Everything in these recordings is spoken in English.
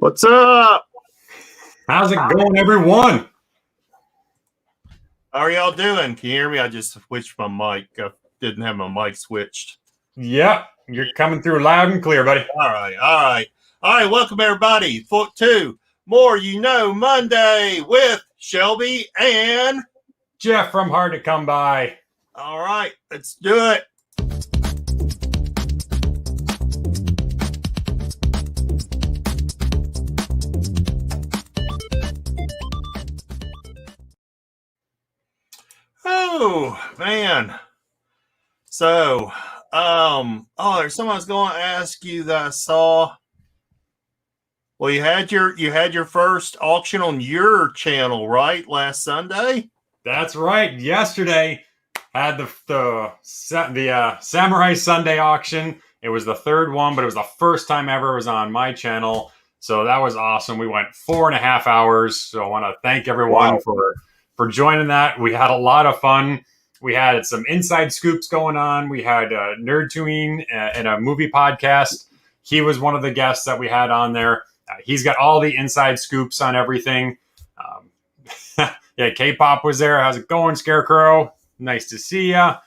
What's up? How's it going, everyone? How are y'all doing? Can you hear me? I just switched my mic. I didn't have my mic switched. Yep, you're coming through loud and clear, buddy. All right. Welcome, everybody, to More You Know Monday with Shelby and Jeff from Hard to Come By. All right, let's do it. Oh, man. So, there's someone I was going to ask you that I saw. Well, you had your first auction on your channel, right? Last Sunday? That's right. Yesterday had the Samurai Sunday auction. It was the third one, but it was the first time ever it was on my channel. So that was awesome. We went 4.5 hours. So I want to thank everyone for joining that. We had a lot of fun. We had some inside scoops going on. We had Nerd Tuning and a movie podcast. He was one of the guests that we had on there. He's got all the inside scoops on everything. Yeah, K-Pop was there. How's it going, Scarecrow? Nice to see ya.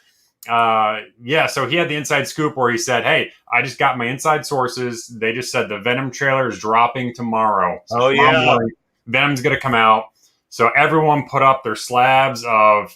So he had the inside scoop where he said, hey, I just got my inside sources. They just said the Venom trailer is dropping tomorrow. So tomorrow morning, Venom's going to come out. So everyone put up their slabs of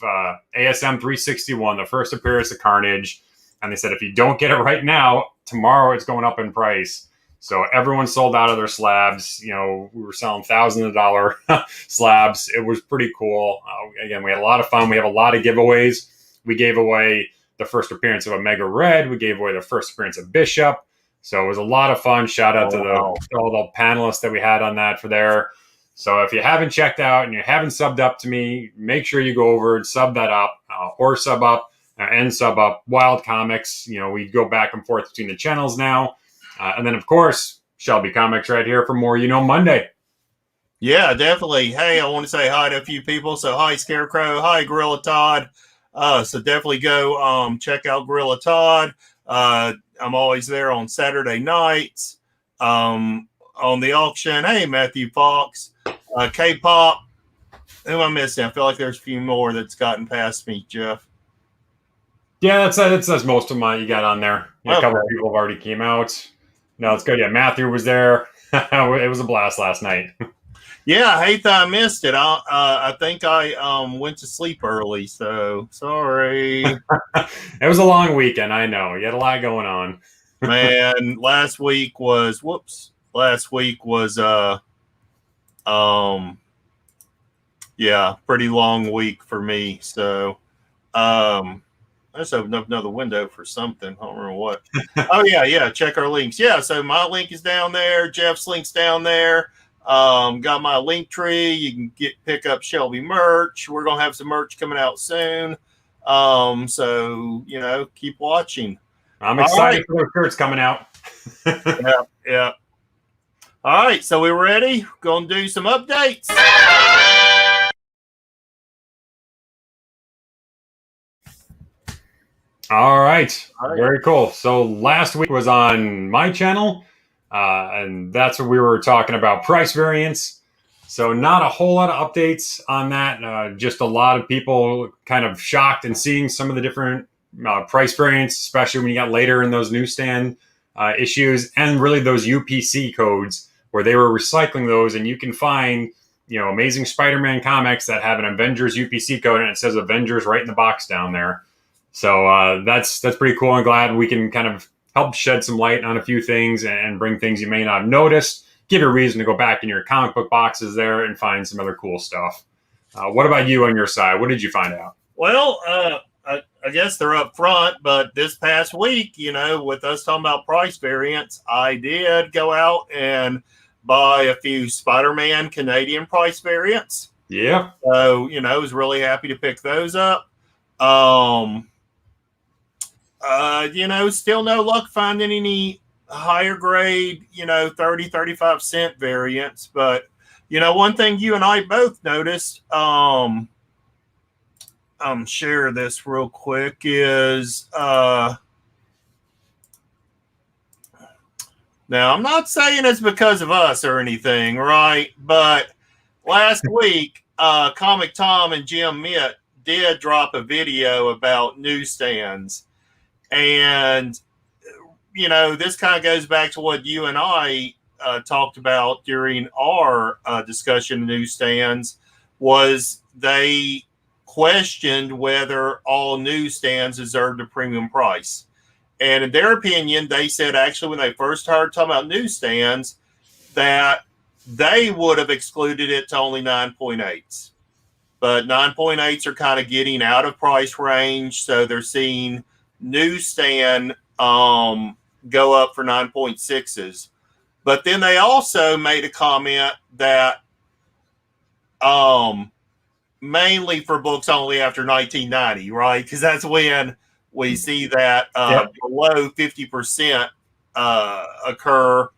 ASM 361, the first appearance of Carnage. And they said, if you don't get it right now, tomorrow it's going up in price. So everyone sold out of their slabs. You know, we were selling thousands of dollar slabs. It was pretty cool. Again, we had a lot of fun. We have a lot of giveaways. We gave away the first appearance of Omega Red. We gave away the first appearance of Bishop. So it was a lot of fun. Shout out to all the panelists that we had on that for there. So if you haven't checked out and you haven't subbed up to me, make sure you go over and sub that up or sub up and sub up Wild Comics. You know, we go back and forth between the channels now. And then, of course, Shelby Comics right here for More You Know Monday. Yeah, definitely. Hey, I want to say hi to a few people. So hi, Scarecrow. Hi, Gorilla Todd. So definitely go check out Gorilla Todd. I'm always there on Saturday nights on the auction. Hey, Matthew Fox. K-Pop. Who am I missing? I feel like there's a few more that's gotten past me, Jeff. Yeah, that's most of mine you got on there. Yeah, a couple of people have already came out. No, it's good. Yeah, Matthew was there. It was a blast last night. Yeah, I hate that I missed it. I think I went to sleep early, so sorry. It was a long weekend, I know. You had a lot going on. Man, last week was pretty long week for me. So I just opened up another window for something. I don't remember what. Oh, yeah. Check our links. Yeah, so my link is down there. Jeff's link's down there. Got my link tree. You can pick up Shelby merch. We're going to have some merch coming out soon. So, you know, keep watching. I'm excited for those shirts coming out. Yeah. All right, so we're ready. Going to do some updates. All right. Very cool. So last week was on my channel, and that's where we were talking about price variance. So not a whole lot of updates on that. Just a lot of people kind of shocked and seeing some of the different price variance, especially when you got later in those newsstand issues and really those UPC codes where they were recycling those, and you can find, you know, Amazing Spider-Man comics that have an Avengers UPC code and it says Avengers right in the box down there. So that's pretty cool. I'm glad we can kind of help shed some light on a few things and bring things you may not have noticed. Give you a reason to go back in your comic book boxes there and find some other cool stuff. What about you on your side? What did you find out? Well, I guess they're up front, but this past week, you know, with us talking about price variance, I did go out and buy a few Spider-Man Canadian price variants. Yeah. So, you know, I was really happy to pick those up. You know, still no luck finding any higher grade, you know, 30-35 cent variants. But, you know, one thing you and I both noticed, share this real quick, is Now, I'm not saying it's because of us or anything, right? But last week, Comic Tom and Jim Mitt did drop a video about newsstands. And, this kind of goes back to what you and I talked about during our discussion of newsstands, was they questioned whether all newsstands deserved a premium price. And in their opinion, they said actually when they first started talking about newsstands that they would have excluded it to only 9.8s. But 9.8s are kind of getting out of price range. So they're seeing newsstand go up for 9.6s. But then they also made a comment that mainly for books only after 1990, right? Because that's when we see that below 50% occur.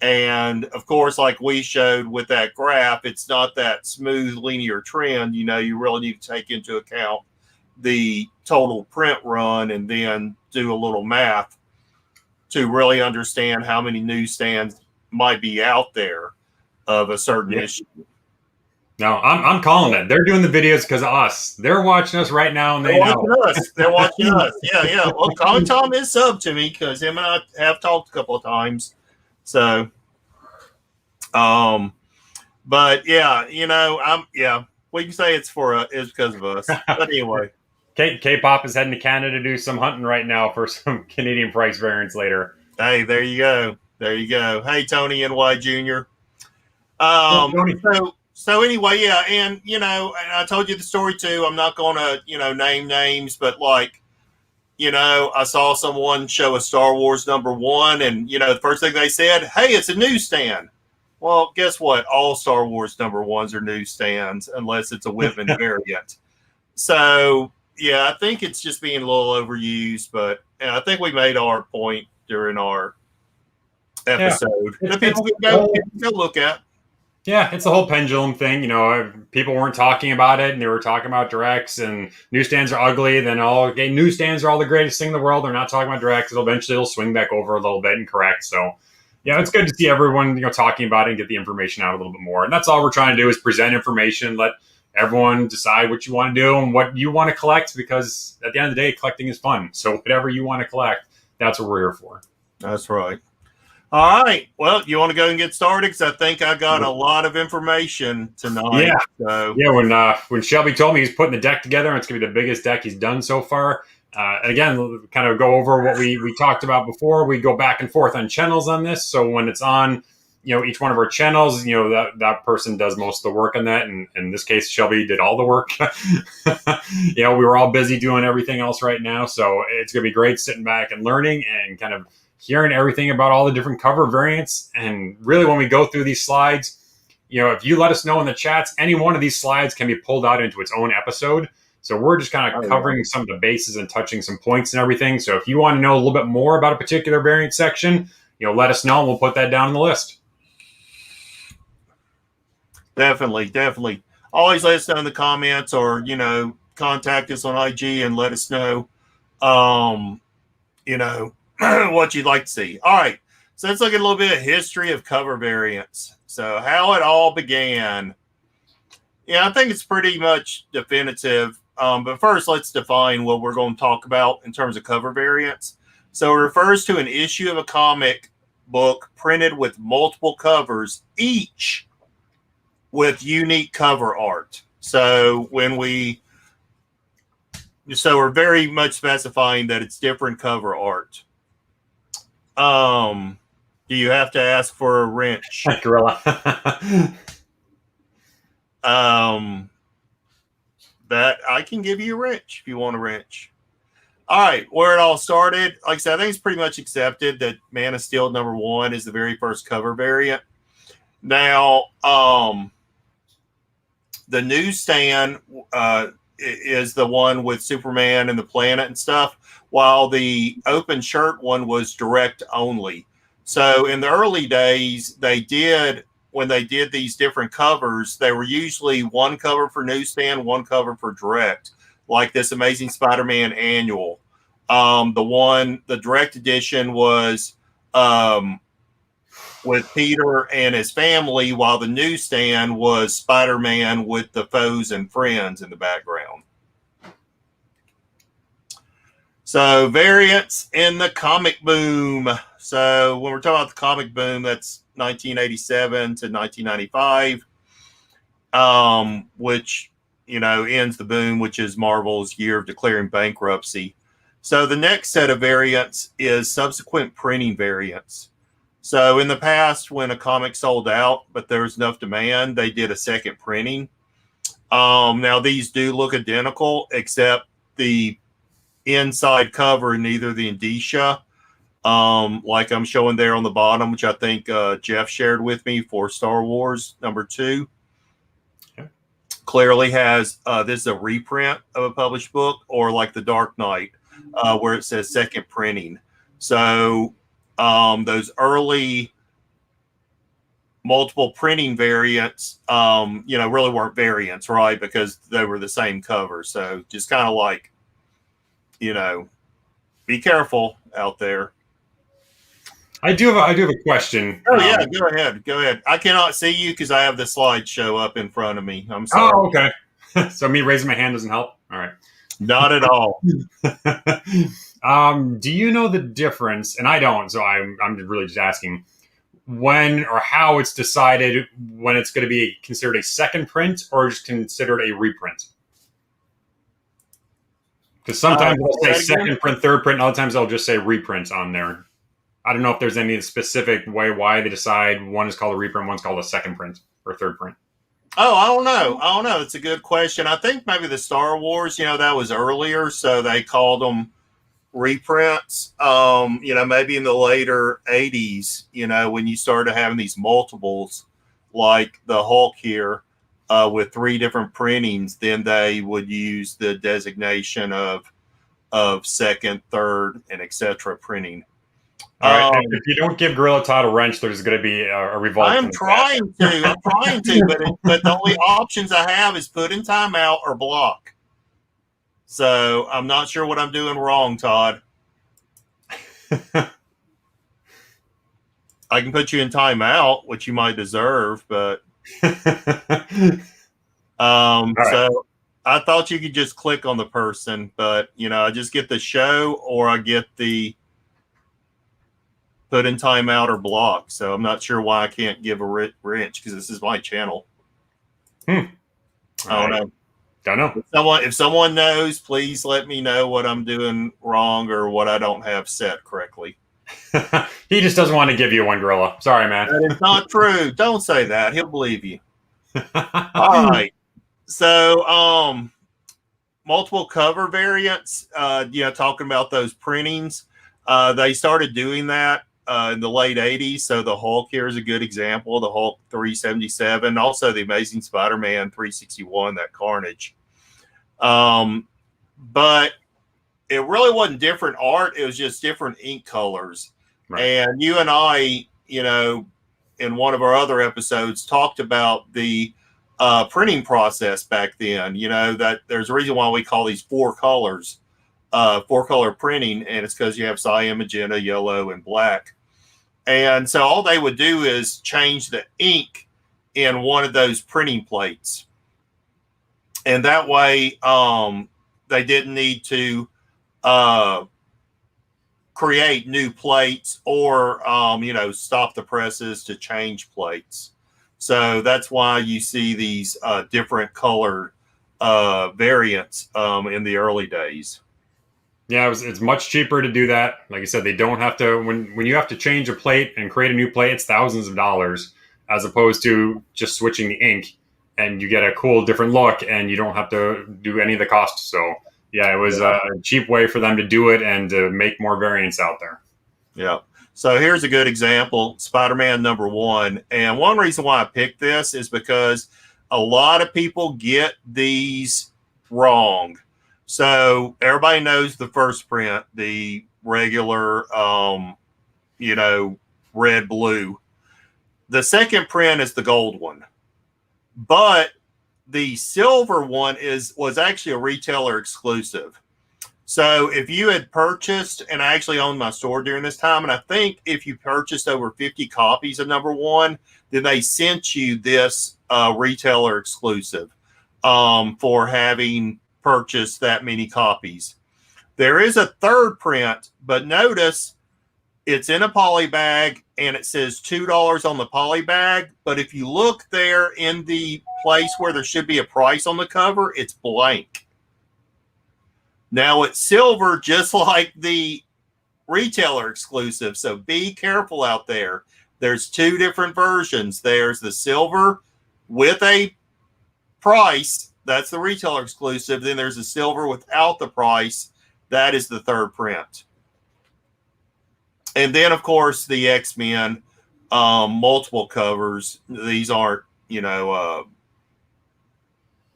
And of course, like we showed with that graph, it's not that smooth linear trend. You really need to take into account the total print run and then do a little math to really understand how many newsstands might be out there of a certain issue. No, I'm calling it. They're doing the videos because of us. They're watching us right now, and They're watching us. They're watching us. Yeah. Well, Comic Tom is sub to me because him and I have talked a couple of times. So, but yeah, we can say it's because of us. But anyway, K-pop is heading to Canada to do some hunting right now for some Canadian price variants later. Hey, there you go. Hey, Tony NY Jr. So anyway, yeah, and I told you the story too. I'm not going to name names, but I saw someone show a Star Wars #1, and the first thing they said, "Hey, it's a newsstand." Well, guess what? All Star Wars #1s are newsstands unless it's a Whitman variant. So yeah, I think it's just being a little overused, but I think we made our point during our episode that people can go look at. Yeah, it's the whole pendulum thing. People weren't talking about it, and they were talking about directs, and newsstands are ugly. Then newsstands are all the greatest thing in the world. They're not talking about directs. Eventually, it'll swing back over a little bit and correct. So, yeah, it's good to see everyone talking about it and get the information out a little bit more. And that's all we're trying to do is present information, let everyone decide what you want to do and what you want to collect. Because at the end of the day, collecting is fun. So whatever you want to collect, that's what we're here for. That's right. All right. Well, you want to go and get started? Because I think I got a lot of information tonight. Yeah. So. Yeah. When Shelby told me he's putting the deck together, and it's going to be the biggest deck he's done so far. And again, kind of go over what we talked about before. We go back and forth on channels on this. So when it's on, each one of our channels, that person does most of the work on that. And in this case, Shelby did all the work. We were all busy doing everything else right now. So it's going to be great sitting back and learning and kind of hearing everything about all the different cover variants. And really, when we go through these slides, if you let us know in the chats, any one of these slides can be pulled out into its own episode. So we're just kind of covering some of the bases and touching some points and everything. So if you want to know a little bit more about a particular variant section, let us know and we'll put that down on the list. Definitely. Always let us know in the comments or, contact us on IG and let us know, what you'd like to see. All right. So let's look at a little bit of history of cover variants. So how it all began. Yeah, I think it's pretty much definitive. But first, let's define what we're going to talk about in terms of cover variants. So it refers to an issue of a comic book printed with multiple covers, each with unique cover art. So we're very much specifying that it's different cover art. Do you have to ask for a wrench? Gorilla. That I can give you a wrench if you want a wrench. All right, where it all started, like I said, I think it's pretty much accepted that Man of Steel #1 is the very first cover variant. Now, the newsstand is the one with Superman and the planet and stuff, while the open shirt one was direct only. So in the early days, when they did these different covers, they were usually one cover for newsstand, one cover for direct, like this Amazing Spider-Man annual. The direct edition was with Peter and his family, while the newsstand was Spider-Man with the foes and friends in the background. So variants in the comic boom. So when we're talking about the comic boom, that's 1987 to 1995, which, ends the boom, which is Marvel's year of declaring bankruptcy. So the next set of variants is subsequent printing variants. So in the past, when a comic sold out, but there was enough demand, they did a second printing. Now these do look identical, except the inside cover, neither the indicia, like I'm showing there on the bottom, which I think Jeff shared with me for Star Wars #2, clearly has this is a reprint of a published book, or like the Dark Knight, where it says second printing. So those early multiple printing variants, really weren't variants, right? Because they were the same cover. So just kind of like, be careful out there. I do have a question. Oh yeah, go ahead. I cannot see you because I have the slideshow up in front of me. I'm sorry. Oh, okay. So me raising my hand doesn't help. All right. Not at all. Do you know the difference? And I don't, so I'm really just asking when or how it's decided when it's going to be considered a second print or just considered a reprint. Because sometimes they'll say second print, third print, and other times they'll just say reprint on there. I don't know if there's any specific way why they decide one is called a reprint, one's called a second print or third print. Oh, I don't know. It's a good question. I think maybe the Star Wars, that was earlier, so they called them reprints. Maybe in the later 80s, when you started having these multiples, like the Hulk here, with 3 different printings, then they would use the designation of second, third, and etc. printing. All right. If you don't give Gorilla Todd a wrench, there's going to be a revolt. I'm trying to, but the only options I have is put in timeout or block. So I'm not sure what I'm doing wrong, Todd. I can put you in timeout, which you might deserve, but Right. So I thought you could just click on the person, but I just get the show or I get the put in timeout or block. So I'm not sure why I can't give a wrench because this is my channel. I don't know. Don't know. If someone knows, please let me know what I'm doing wrong or what I don't have set correctly. He just doesn't want to give you one, Gorilla. Sorry, man. That is not true. Don't say that. He'll believe you. All right. So, multiple cover variants, talking about those printings, they started doing that in the late 80s. So the Hulk here is a good example, the Hulk 377, also the Amazing Spider-Man 361, that Carnage. But it really wasn't different art. It was just different ink colors. Right. And you and I, in one of our other episodes, talked about the printing process back then. That there's a reason why we call these 4 colors, 4-color printing, and it's because you have cyan, magenta, yellow, and black. And so all they would do is change the ink in one of those printing plates. And that way they didn't need to create new plates or, stop the presses to change plates. So that's why you see these different color variants in the early days. Yeah, it's much cheaper to do that. Like I said, they don't have to, when you have to change a plate and create a new plate, it's thousands of dollars, as opposed to just switching the ink and you get a cool different look and you don't have to do any of the costs. So yeah, it was a cheap way for them to do it and to make more variants out there. Yeah. So here's a good example, Spider-Man #1. And one reason why I picked this is because a lot of people get these wrong. So everybody knows the first print, the regular, red, blue. The second print is the gold one. But the silver one was actually a retailer exclusive. So if you had purchased, and I actually owned my store during this time, and I think if you purchased over 50 copies of number one, then they sent you this retailer exclusive for having purchased that many copies. There is a third print, but notice it's in a poly bag and it says $2 on the poly bag. But if you look there in the place where there should be a price on the cover, it's blank. Now it's silver, just like the retailer exclusive. So be careful out there. There's two different versions. There's the silver with a price. That's the retailer exclusive. Then there's the silver without the price. That is the third print. And then, of course, the X-Men multiple covers. These aren't,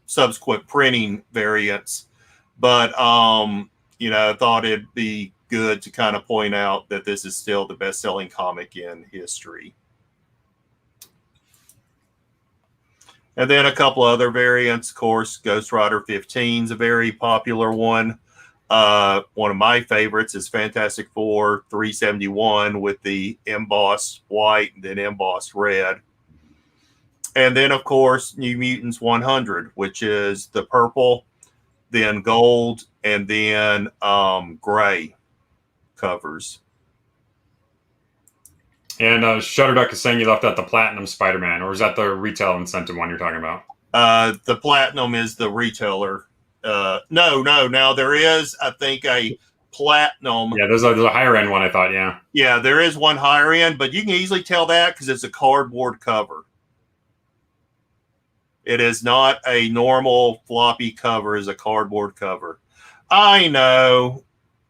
subsequent printing variants. But, I thought it'd be good to kind of point out that this is still the best-selling comic in history. And then a couple other variants. Of course, Ghost Rider 15 is a very popular one. One of my favorites is Fantastic Four 371 with the embossed white and then embossed red. And then, of course, New Mutants 100, which is the purple, then gold, and then gray covers. And Shutterduck is saying you left out the Platinum Spider-Man, or is that the retail incentive one you're talking about? The Platinum is the retailer. No. Now there is, I think, a Platinum. Yeah, there's a higher end one, I thought, yeah. Yeah, there is one higher end, but you can easily tell that because it's a cardboard cover. It is not a normal floppy cover, it's a cardboard cover. I know.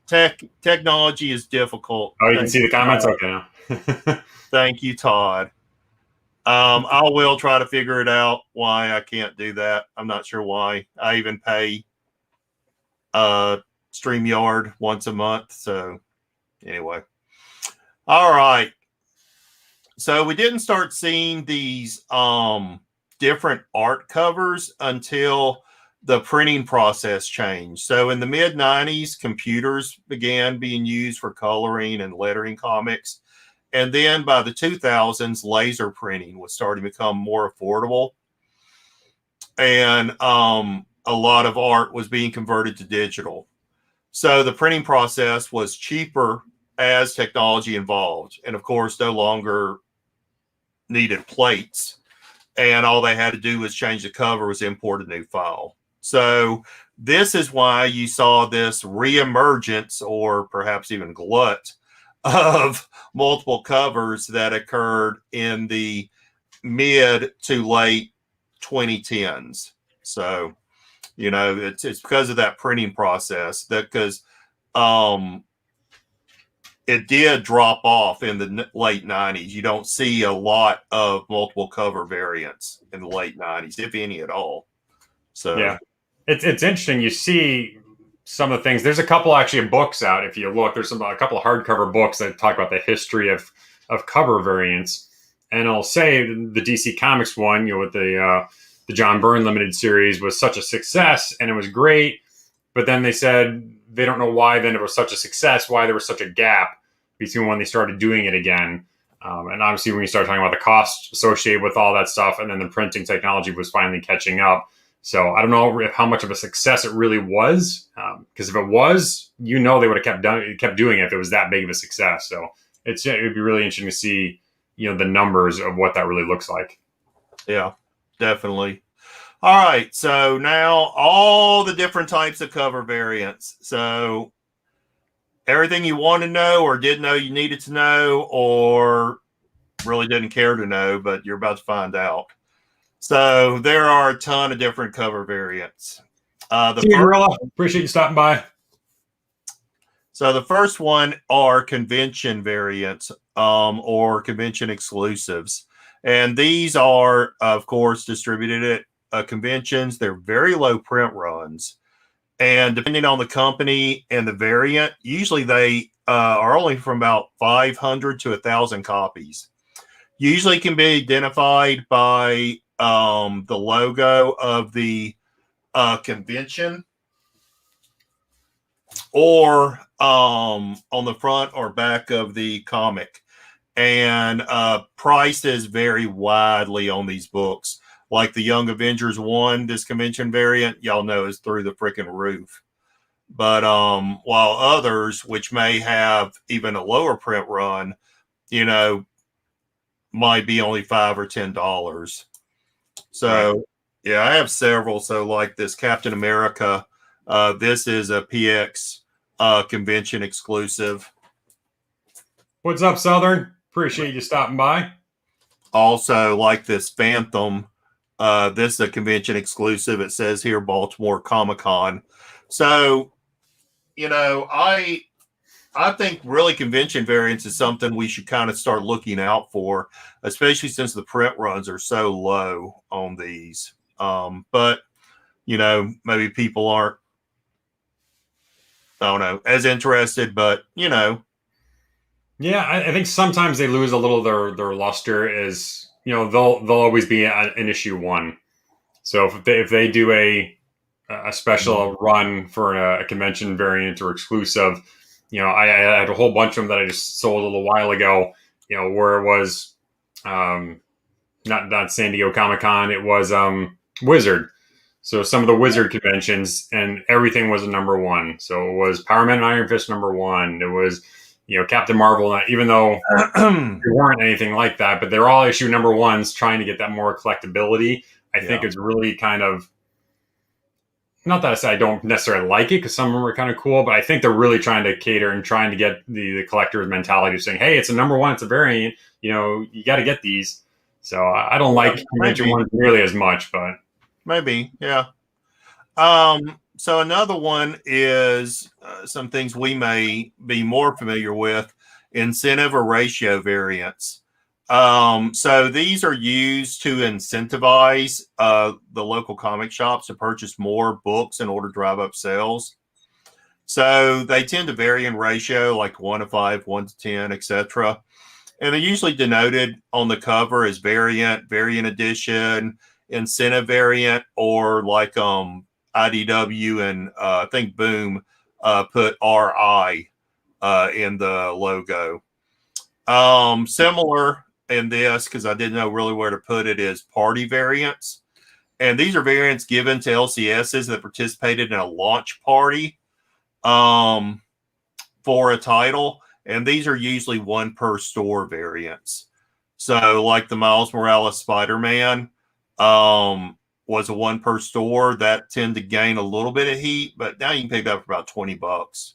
Technology is difficult. Oh, you can see the comments? Okay. Thank you, Todd. I will try to figure it out why I can't do that. I'm not sure why. I even pay StreamYard once a month. So anyway. All right. So we didn't start seeing these different art covers until the printing process changed. So in the mid 90s, computers began being used for coloring and lettering comics. And then by the 2000s, laser printing was starting to become more affordable. And a lot of art was being converted to digital. So the printing process was cheaper as technology evolved. And of course, no longer needed plates. And all they had to do was change the cover, was import a new file. So this is why you saw this reemergence, or perhaps even glut, of multiple covers that occurred in the mid to late 2010s. So, it's because of that printing process, that because it did drop off in the late 90s. You don't see a lot of multiple cover variants in the late 90s, if any at all. So yeah, it's interesting. You see some of the things. There's a couple actually books out. If you look, there's a couple of hardcover books that talk about the history of cover variants. And I'll say the DC Comics one, with the John Byrne limited series was such a success, and it was great. But then they said they don't know why then it was such a success, why there was such a gap between when they started doing it again. And obviously when you start talking about the cost associated with all that stuff, and then the printing technology was finally catching up. So I don't know how much of a success it really was, because if it was, they would have kept doing it if it was that big of a success. So it would be really interesting to see, the numbers of what that really looks like. Yeah, definitely. All right, so now all the different types of cover variants. So everything you want to know or didn't know you needed to know, or really didn't care to know, but you're about to find out. So there are a ton of different cover variants. Gorilla, appreciate you stopping by. So the first one are convention variants, or convention exclusives. And these are, of course, distributed at conventions. They're very low print runs. And depending on the company and the variant, usually they are only from about 500 to 1,000 copies. Usually can be identified by the logo of the convention, or on the front or back of the comic. And prices vary widely on these books. Like the Young Avengers 1, this convention variant, y'all know is through the freaking roof. But while others, which may have even a lower print run, you know, might be only $5 or $10. So Right. yeah, I have several. So like this Captain America, this is a PX convention exclusive. What's up, Southern? Appreciate you stopping by. Also, like this Phantom, this is a convention exclusive. It says here Baltimore Comic Con. So, you know, I think really convention variants is something we should kind of start looking out for, especially since the print runs are so low on these. But you know, maybe people aren't, I don't know, as interested. But you know, Yeah, I think sometimes they lose a little of their luster. Is they'll always be an issue one. So if they do a special run for a convention variant or exclusive, I had a whole bunch of them that I just sold a little while ago. Where it was not San Diego Comic Con, it was Wizard. So some of the Wizard conventions and everything was a number one. So it was Power Man and Iron Fist number one. It was Captain Marvel, even though they weren't anything like that, but they're all issue number ones trying to get that more collectability. I think it's really kind of, not that I say I don't necessarily like it because some of them are kind of cool, but I think they're really trying to cater and trying to get the collector's mentality of saying, hey, it's a number one, it's a variant, you got to get these. So I don't like convention ones nearly as much, but maybe, yeah. So another one is some things we may be more familiar with: incentive or ratio variants. So these are used to incentivize the local comic shops to purchase more books in order to drive up sales. So they tend to vary in ratio, like 1 to 5, 1 to 10, etc. And they're usually denoted on the cover as variant, variant edition, incentive variant, or like IDW and I think Boom put RI in the logo. Similar in this, because I didn't know really where to put it, is party variants. And these are variants given to LCSs that participated in a launch party for a title. And these are usually one per store variants. So like the Miles Morales Spider-Man was a one per store that tend to gain a little bit of heat, but now you can pick it up for about $20.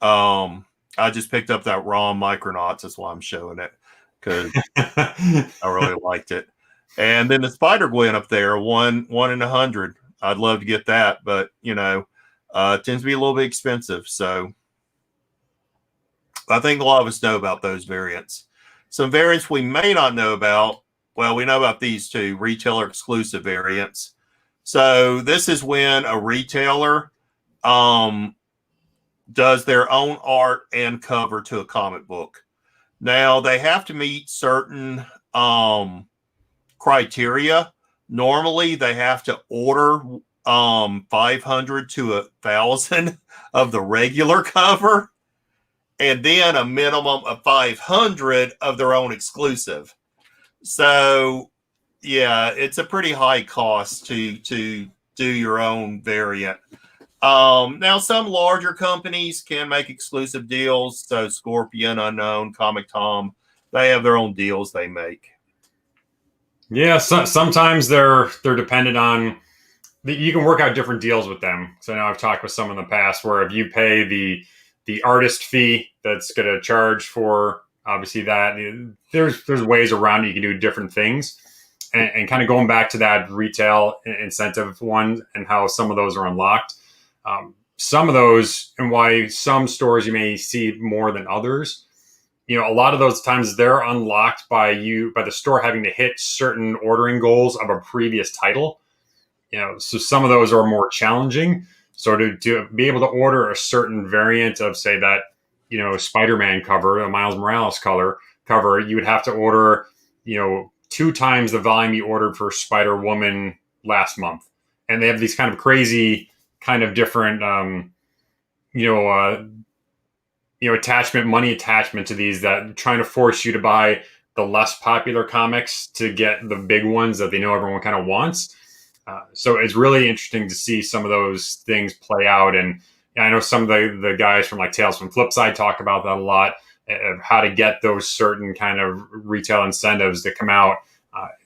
I just picked up that ROM Micronauts. That's why I'm showing it, because I really liked it. And then the Spider Gwen up there, one in 100. I'd love to get that, but it tends to be a little bit expensive. So I think a lot of us know about those variants. Some variants we may not know about. Well, we know about these two retailer exclusive variants. So this is when a retailer does their own art and cover to a comic book. Now they have to meet certain criteria. Normally they have to order 500 to 1,000 of the regular cover, and then a minimum of 500 of their own exclusive. So yeah, it's a pretty high cost to do your own variant. Now some larger companies can make exclusive deals. So Scorpion, Unknown, Comic Tom, they have their own deals they make. Yeah, sometimes they're dependent on. You can work out different deals with them. So I know I've talked with some in the past where if you pay the artist fee that's going to charge for obviously that, there's ways around it. You can do different things, and kind of going back to that retail incentive one and how some of those are unlocked. Some of those, and why some stores you may see more than others. A lot of those times they're unlocked by the store having to hit certain ordering goals of a previous title. So some of those are more challenging. So to be able to order a certain variant of, say, that, Spider-Man cover, a Miles Morales cover, you would have to order, 2 times the volume you ordered for Spider-Woman last month. And they have these kind of crazy, kind of different, you know, uh, money attachment to these that trying to force you to buy the less popular comics to get the big ones that they know everyone kind of wants. So it's really interesting to see some of those things play out. And I know some of the guys from like Tales from Flipside talk about that a lot, of how to get those certain kind of retail incentives that come out.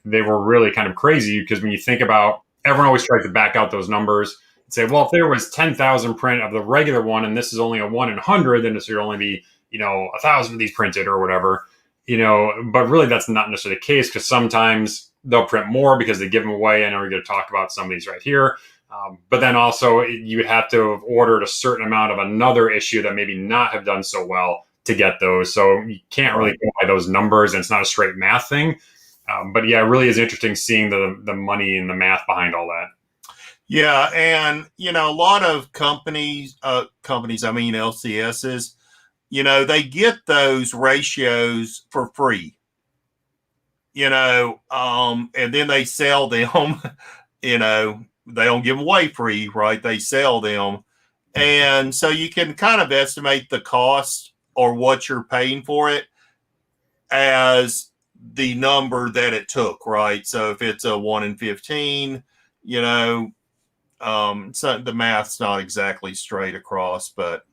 They were really kind of crazy because when you think about, everyone always tries to back out those numbers and say, well, if there was 10,000 print of the regular one and this is only a 1 in 100, then this would only be, 1,000 of these printed or whatever. But really that's not necessarily the case, because sometimes they'll print more because they give them away. I know we're going to talk about some of these right here. But then also you would have to have ordered a certain amount of another issue that maybe not have done so well to get those. So you can't really go by those numbers, and it's not a straight math thing. But yeah, it really is interesting seeing the money and the math behind all that. Yeah, and a lot of companies, I mean LCSs, they get those ratios for free. And then they sell them. They don't give them away free, right? They sell them, and so you can kind of estimate the cost or what you're paying for it as the number that it took, right? So if it's a 1 in 15, so the math's not exactly straight across, but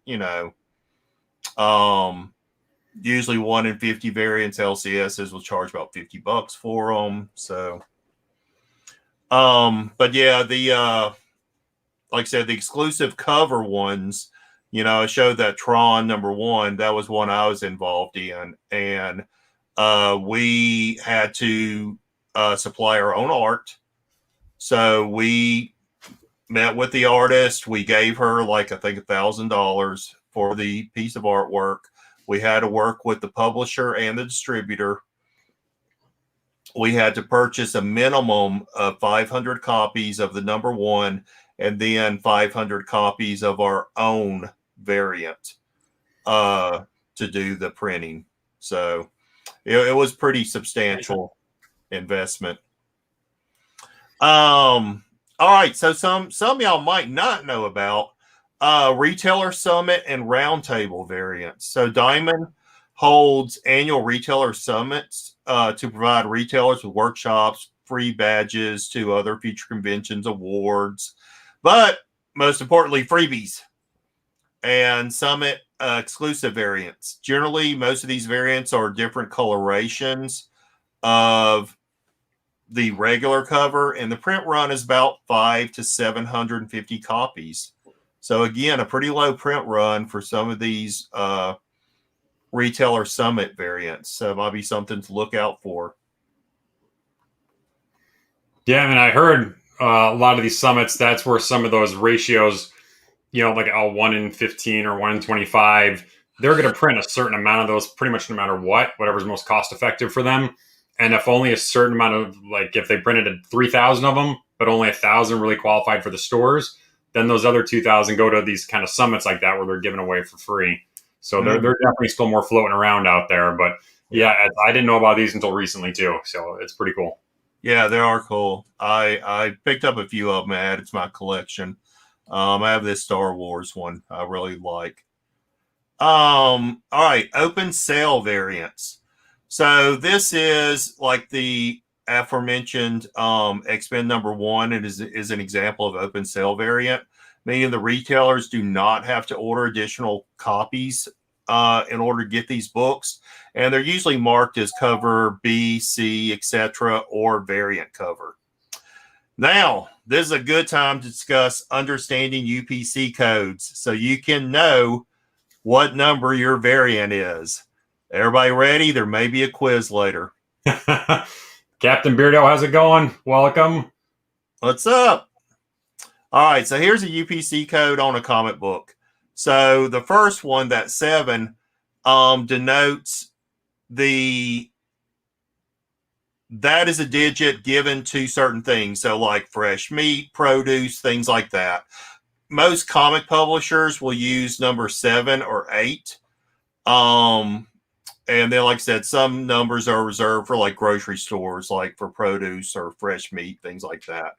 usually 1 in 50 variants LCSs will charge about $50 for them. So, but yeah, like I said, the exclusive cover ones, I showed that Tron #1. That was one I was involved in, and we had to supply our own art. So we met with the artist. We gave her I think $1,000 for the piece of artwork. We had to work with the publisher and the distributor. We had to purchase a minimum of 500 copies of the #1 and then 500 copies of our own variant to do the printing. So it was pretty substantial investment. All right, so some y'all might not know about retailer summit and roundtable variants. So Diamond holds annual retailer summits to provide retailers with workshops, free badges to other future conventions, awards, but most importantly, freebies and summit exclusive variants. Generally, most of these variants are different colorations of the regular cover, and the print run is about 500 to 750 copies. So again, a pretty low print run for some of these retailer summit variants. So it might be something to look out for. Yeah, and I heard a lot of these summits, that's where some of those ratios, like a 1 in 15 or 1 in 25, they're going to print a certain amount of those pretty much no matter what, whatever's most cost effective for them. And if only a certain amount of, if they printed 3,000 of them, but only 1,000 really qualified for the stores, then those other 2,000 go to these kind of summits like that where they're giving away for free. So they're definitely still more floating around out there. But yeah, I didn't know about these until recently too. So it's pretty cool. Yeah, they are cool. I picked up a few of them and added to my collection. I have this Star Wars one I really like. All right, open sale variants. So this is like the aforementioned X-Men #1. It is an example of open sale variant, meaning the retailers do not have to order additional copies in order to get these books, and they're usually marked as cover B, C, etc., or variant cover. Now, this is a good time to discuss understanding UPC codes so you can know what number your variant is. Everybody ready? There may be a quiz later. Captain Beardo, how's it going? Welcome. What's up? All right, so here's a UPC code on a comic book. So the first one, that 7, denotes that is a digit given to certain things. So like fresh meat, produce, things like that. Most comic publishers will use number 7 or 8. And then, like I said, some numbers are reserved for like grocery stores, like for produce or fresh meat, things like that.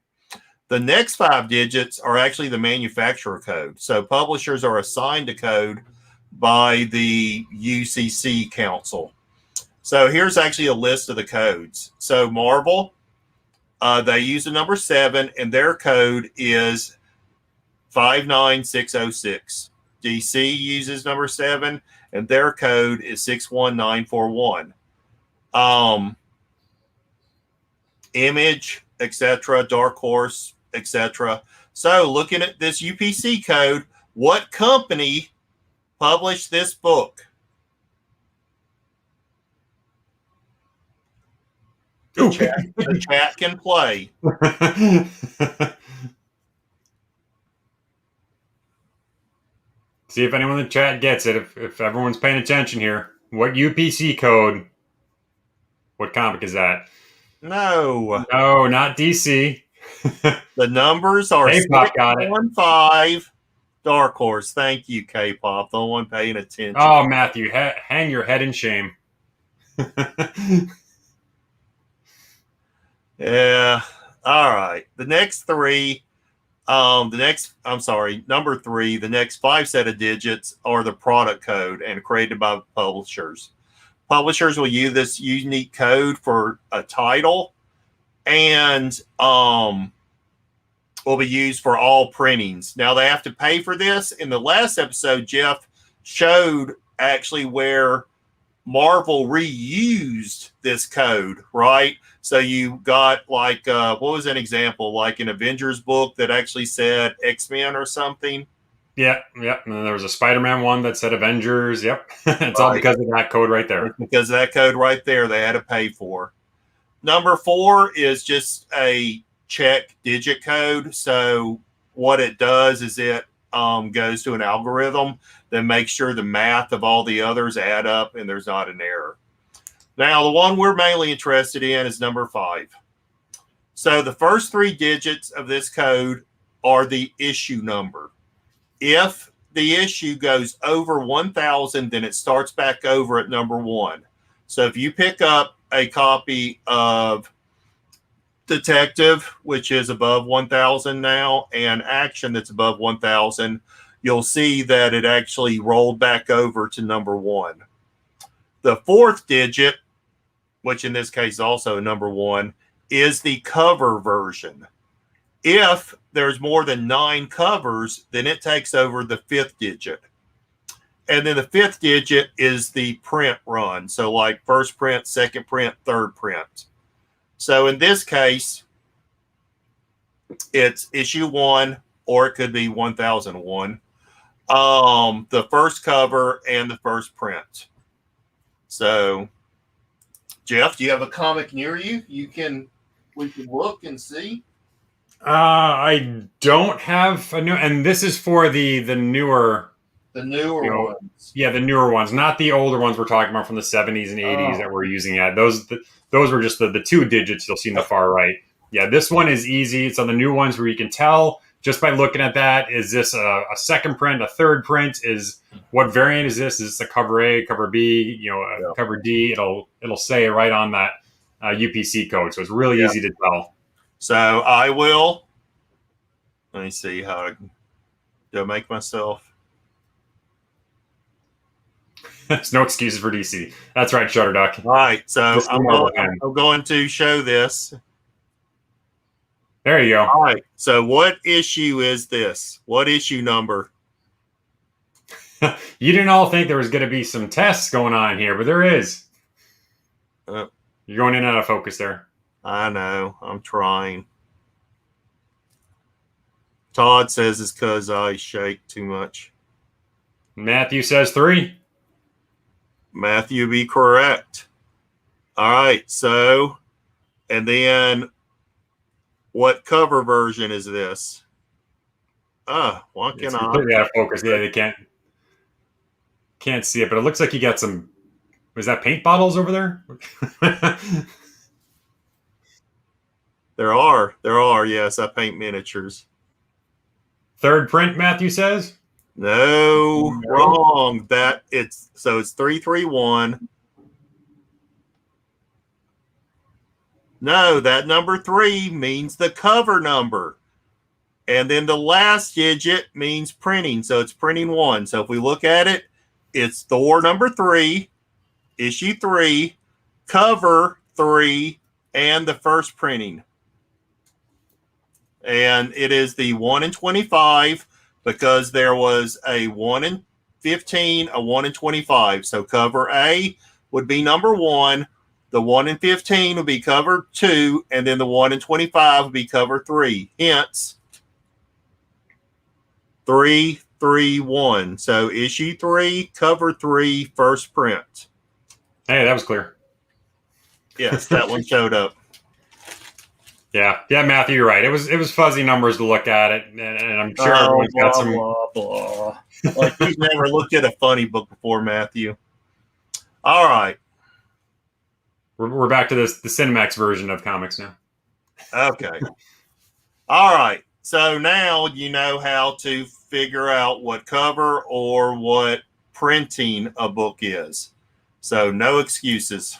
The next 5 digits are actually the manufacturer code. So publishers are assigned a code by the UCC Council. So here's actually a list of the codes. So Marvel, they use the number 7, and their code is 59606. DC uses number 7, and their code is 61941. Image, etc., Dark Horse, etc. So looking at this UPC code, what company published this book? The chat can play. See if anyone in the chat gets it. If everyone's paying attention here, what UPC code? What comic is that? No, not DC. The numbers are K-pop got it. 615. Dark Horse. Thank you, K-pop. The one paying attention. Oh, Matthew, hang your head in shame. Yeah. All right. The next 3. Number 3. The next 5 set of digits are the product code and created by publishers. Publishers will use this unique code for a title, and will be used for all printings. Now they have to pay for this. In the last episode, Jeff showed actually where Marvel reused this code, right? So you got like what was an example, like an Avengers book that actually said X-Men or something? Yep. And then there was a Spider-Man one that said Avengers. Yep. It's all because of that code right there. It's because of that code right there they had to pay for. Number 4 is just a check digit code. So what it does is it goes to an algorithm that makes sure the math of all the others add up and there's not an error. Now, the one we're mainly interested in is number 5. So the first 3 digits of this code are the issue number. If the issue goes over 1,000, then it starts back over at number 1. So if you pick up a copy of Detective, which is above 1,000 now, and Action that's above 1,000, you'll see that it actually rolled back over to number 1. The 4th digit, which in this case is also number 1, is the cover version. If there's more than 9 covers, then it takes over the 5th digit. And then the 5th digit is the print run. So like first print, second print, third print. So in this case, it's issue 1, or it could be 1001. The first cover and the first print. So, Jeff, do you have a comic near you? We can look and see. I don't have a new, and this is for the newer. The newer ones. Yeah, the newer ones, not the older ones we're talking about from the 70s and 80s that we're using yet. Those were just the 2 digits you'll see in the far right. Yeah, this one is easy. It's on the new ones where you can tell just by looking at that, is this a second print, a third print? Is what variant is this? Is this a cover A, cover B, cover D? It'll say right on that UPC code. So it's really easy to tell. So I will, let me see how do I make myself. There's no excuses for DC. That's right, Shutterduck. All right, so I'm going to show this. There you go. All right, so what issue is this? What issue number? You didn't all think there was going to be some tests going on here, but there is. You're going in and out of focus there. I know. I'm trying. Todd says it's because I shake too much. Matthew says 3. Matthew be correct. All right, so, and then what cover version is this? Why can't I? Completely out of focus. Yeah, they can't see it, but it looks like you got some. Was that paint bottles over there? There are. Yes, I paint miniatures. Third print, Matthew says. No, wrong. It's 331. No, that number 3 means the cover number. And then the last digit means printing. So it's printing 1. So if we look at it, it's Thor number 3, issue 3, cover 3, and the first printing. And it is the 1 in 25 because there was a 1 in 15, a 1 in 25. So cover A would be number 1. The 1 in 15 would be cover 2. And then the 1 in 25 would be cover 3. Hence, 331. So issue 3, cover 3, first print. Hey, that was clear. Yes, that one showed up. Yeah, Matthew, you're right. It was fuzzy numbers to look at it, and I'm sure everyone's got some. Blah, blah. Like you've never looked at a funny book before, Matthew. All right. We're back to the Cinemax version of comics now. Okay. All right. So now you know how to figure out what cover or what printing a book is. So no excuses.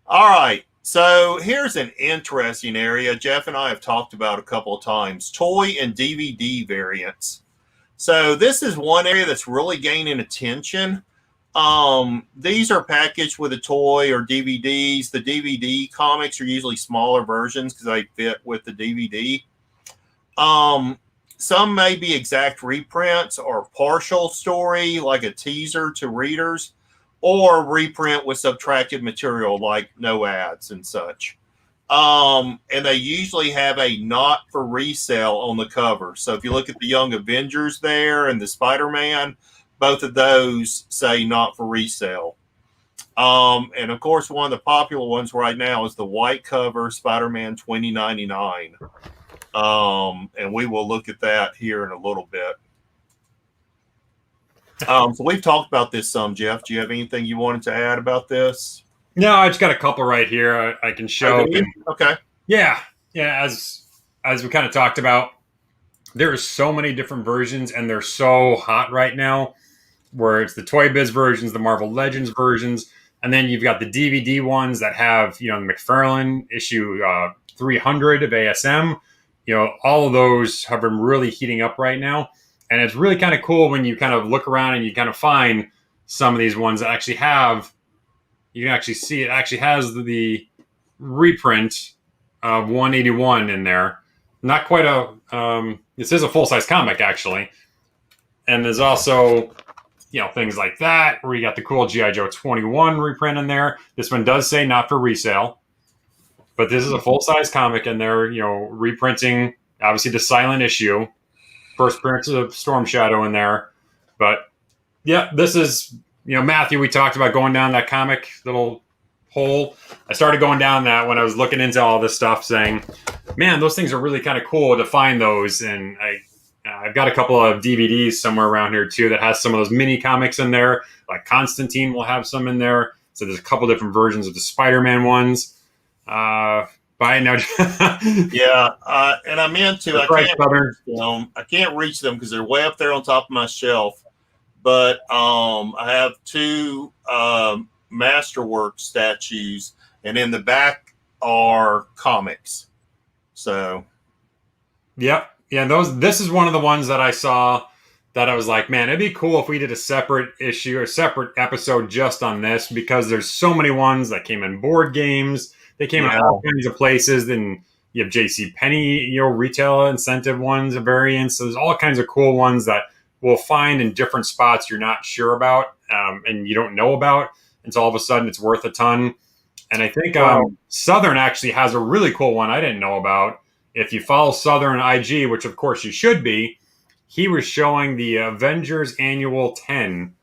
All right. So here's an interesting area Jeff and I have talked about a couple of times, toy and DVD variants. So this is one area that's really gaining attention. These are packaged with a toy or DVDs. The DVD comics are usually smaller versions because they fit with the DVD. Some may be exact reprints or partial story, like a teaser to readers, or reprint with subtracted material like no ads and such. And they usually have a not for resale on the cover. So if you look at the Young Avengers there and the Spider-Man, both of those say not for resale. And of course, one of the popular ones right now is the white cover Spider-Man 2099. And we will look at that here in a little bit. So we've talked about this some, Jeff. Do you have anything you wanted to add about this? No, I just got a couple right here I can show. Okay. Yeah. As we kind of talked about, there are so many different versions, and they're so hot right now. Where it's the Toy Biz versions, the Marvel Legends versions, and then you've got the DVD ones that have the McFarlane issue 300 of ASM. All of those have been really heating up right now. And it's really kind of cool when you kind of look around and you kind of find some of these ones that actually have, you can actually see it actually has the reprint of 181 in there. Not quite this is a full-size comic actually. And there's also, things like that where you got the cool G.I. Joe 21 reprint in there. This one does say not for resale, but this is a full-size comic in there, reprinting obviously the silent issue. First appearance of Storm Shadow in there. But yeah, this is, Matthew, we talked about going down that comic little hole. I started going down that when I was looking into all this stuff saying, man, those things are really kind of cool to find those. And I've got a couple of DVDs somewhere around here too that has some of those mini comics in there. Like Constantine will have some in there. So there's a couple different versions of the Spider-Man ones. Bye now. Yeah, and I meant to. I can't reach them because they're way up there on top of my shelf. But I have 2 Masterwork statues, and in the back are comics. So, yep, yeah. This is one of the ones that I saw that I was like, man, it'd be cool if we did a separate issue or separate episode just on this because there's so many ones that came in board games. They came in all kinds of places. Then you have JCPenney, retail incentive ones, variants. So there's all kinds of cool ones that we'll find in different spots you're not sure about and you don't know about. And so all of a sudden it's worth a ton. And I think Southern actually has a really cool one I didn't know about. If you follow Southern IG, which of course you should be, he was showing the Avengers Annual 10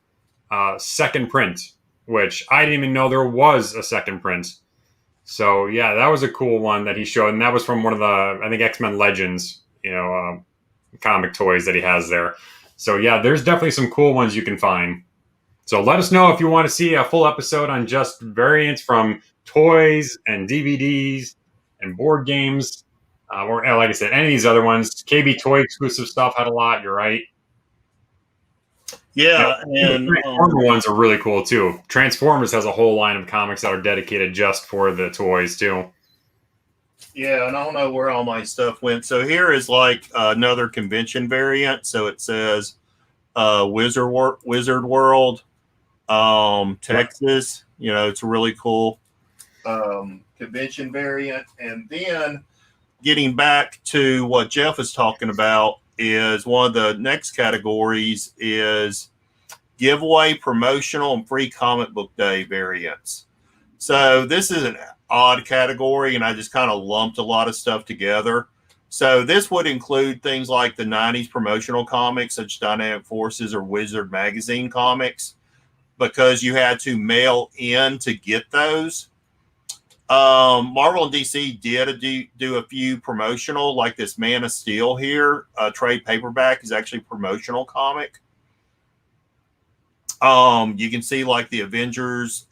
second print, which I didn't even know there was a second print. So, yeah, that was a cool one that he showed. And that was from one of the, I think, X-Men Legends, comic toys that he has there. So, yeah, there's definitely some cool ones you can find. So let us know if you want to see a full episode on just variants from toys and DVDs and board games. Or, like I said, any of these other ones. KB Toy exclusive stuff had a lot. You're right. Yeah, and Transformer ones are really cool too. Transformers has a whole line of comics that are dedicated just for the toys too. Yeah, and I don't know where all my stuff went. So here is like another convention variant. So it says Wizard World, Yep. Texas. You know, it's a really cool convention variant. And then getting back to what Jeff was talking about is one of the next categories is giveaway, promotional, and free comic book day variants. So this is an odd category, and I just kind of lumped a lot of stuff together. So this would include things like the 90s promotional comics, such as Dynamic Forces or Wizard Magazine comics, because you had to mail in to get those. Marvel and DC did do a few promotional, like this Man of Steel here. Trade paperback is actually a promotional comic. You can see like the Avengers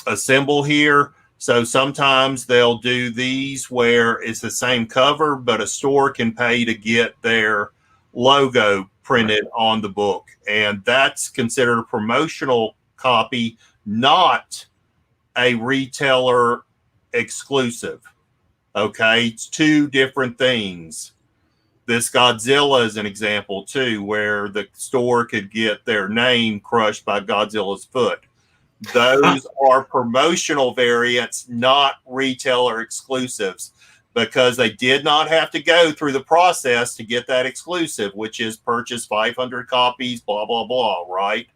assemble here. So sometimes they'll do these where it's the same cover, but a store can pay to get their logo printed on the book. And that's considered a promotional copy, not a retailer exclusive. Okay, it's two different things. This Godzilla is an example too, where the store could get their name crushed by Godzilla's foot. Those are promotional variants, not retailer exclusives, because they did not have to go through the process to get that exclusive, which is purchase 500 copies, blah, blah, blah, right?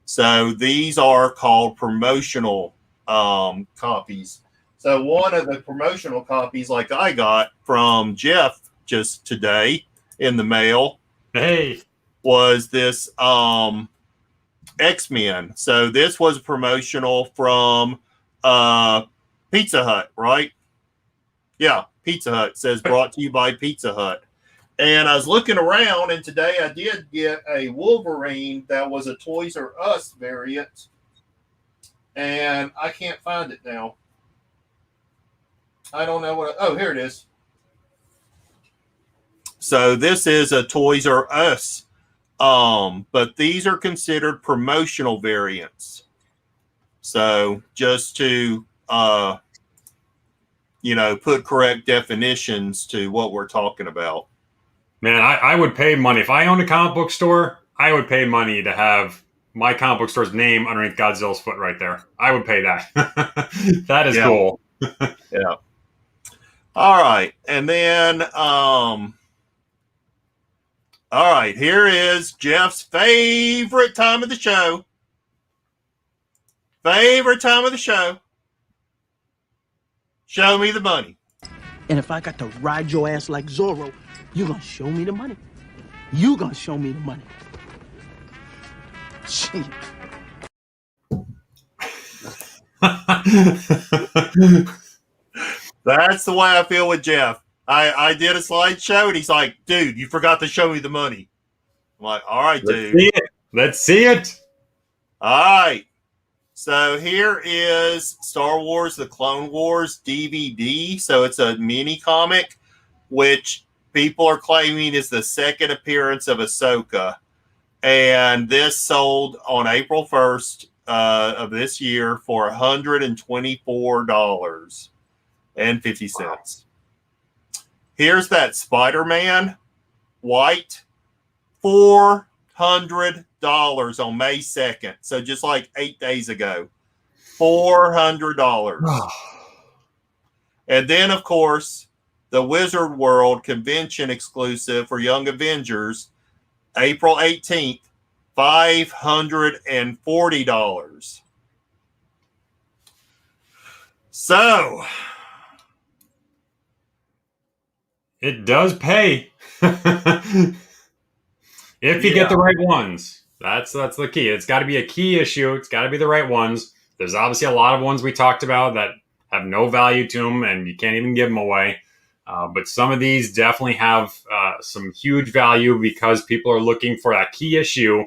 So these are called promotional copies. So one of the promotional copies, like I got from Jeff just today in the mail, Hey. was this X-Men. So this was promotional from Pizza Hut, right? Yeah, Pizza Hut. It says brought to you by Pizza Hut. And I was looking around, and today I did get a Wolverine that was a Toys R Us variant, and I can't find it now. I don't know what. Oh, here it is. So this is a Toys R Us, but these are considered promotional variants. So just to put correct definitions to what we're talking about. Man, I would pay money. If I owned a comic book store, I would pay money to have my comic book store's name underneath Godzilla's foot right there. I would pay that. That is cool. Yeah. All right. And then all right, here is Jeff's favorite time of the show. Favorite time of the show. Show me the money. And if I got to ride your ass like Zorro, you gonna show me the money. You gonna show me the money. Shit. That's the way I feel with Jeff. I did a slideshow and he's like, dude, you forgot to show me the money. I'm like, all right, dude. Let's see it. All right. So here is Star Wars, The Clone Wars DVD. So it's a mini comic, which people are claiming is the second appearance of Ahsoka. And this sold on April 1st of this year for $124.50. Here's that Spider-Man white, $400 on May 2nd. So just like 8 days ago, $400. And then, of course, the Wizard World convention exclusive for Young Avengers, April 18th, $540. So it does pay. If you get the right ones. That's the key. It's got to be a key issue. It's got to be the right ones. There's obviously a lot of ones we talked about that have no value to them, and you can't even give them away. But some of these definitely have some huge value because people are looking for that key issue,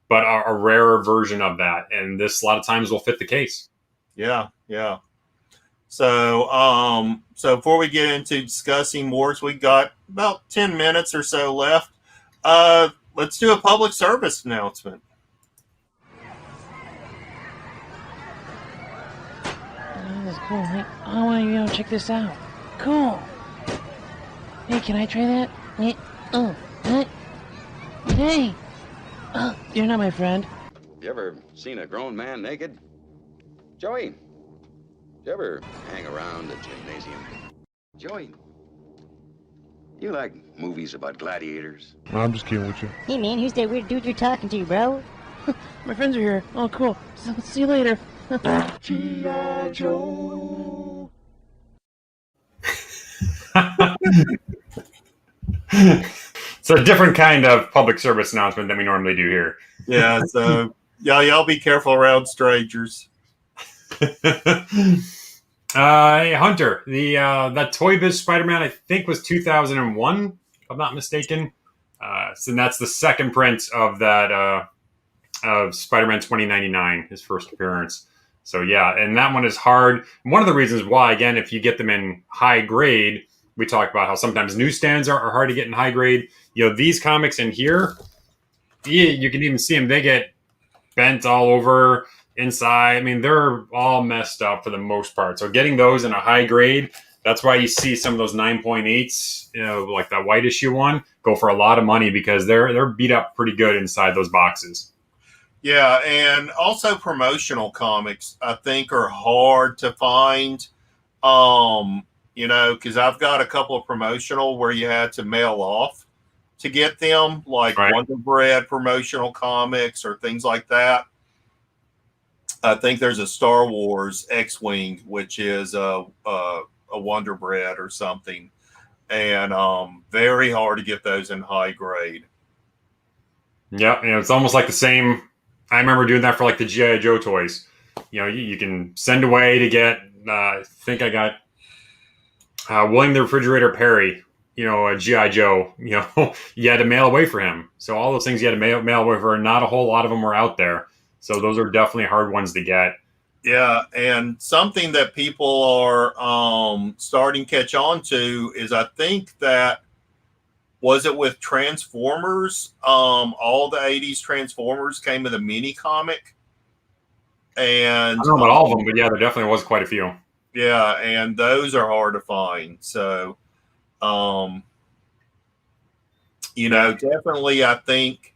but a rarer version of that. And this a lot of times will fit the case. Yeah. So before we get into discussing more, we got about 10 minutes or so left. Let's do a public service announcement. cool. Hey, I want to, check this out. Cool. Hey, can I try that? Hey, hey. You're not my friend. You ever seen a grown man naked? Joey, you ever hang around a gymnasium? Joey, you like movies about gladiators? I'm just kidding with you. Hey man, who's that weird dude you're talking to, bro? My friends are here. Oh, cool. So, see you later. G.I. Joe. It's a different kind of public service announcement than we normally do here. Yeah, so y'all be careful around strangers. Hey, Hunter, that Toy Biz Spider-Man I think was 2001, if I'm not mistaken. So that's the second print of that of Spider-Man 2099, his first appearance. So yeah, and that one is hard. One of the reasons why, again, if you get them in high grade, we talk about how sometimes newsstands are hard to get in high grade. These comics in here, you can even see them. They get bent all over inside. I mean, they're all messed up for the most part. So getting those in a high grade, that's why you see some of those 9.8s, like that white issue one, go for a lot of money because they're beat up pretty good inside those boxes. Yeah, and also promotional comics, I think, are hard to find. Because I've got a couple of promotional where you had to mail off to get them, like Right. Wonder Bread promotional comics or things like that. I think there's a Star Wars X-Wing, which is a Wonder Bread or something, and very hard to get those in high grade. Yeah, it's almost like the same. I remember doing that for like the G.I. Joe toys. You can send away to get. I think I got William the Refrigerator Perry. A G.I. Joe. You had to mail away for him. So all those things you had to mail away for. Not a whole lot of them were out there. So those are definitely hard ones to get. Yeah, and something that people are starting to catch on to is I think that was it with Transformers? All the 80s Transformers came with a mini comic. And I don't know about all of them, but yeah, there definitely was quite a few. Yeah, and those are hard to find. So, definitely I think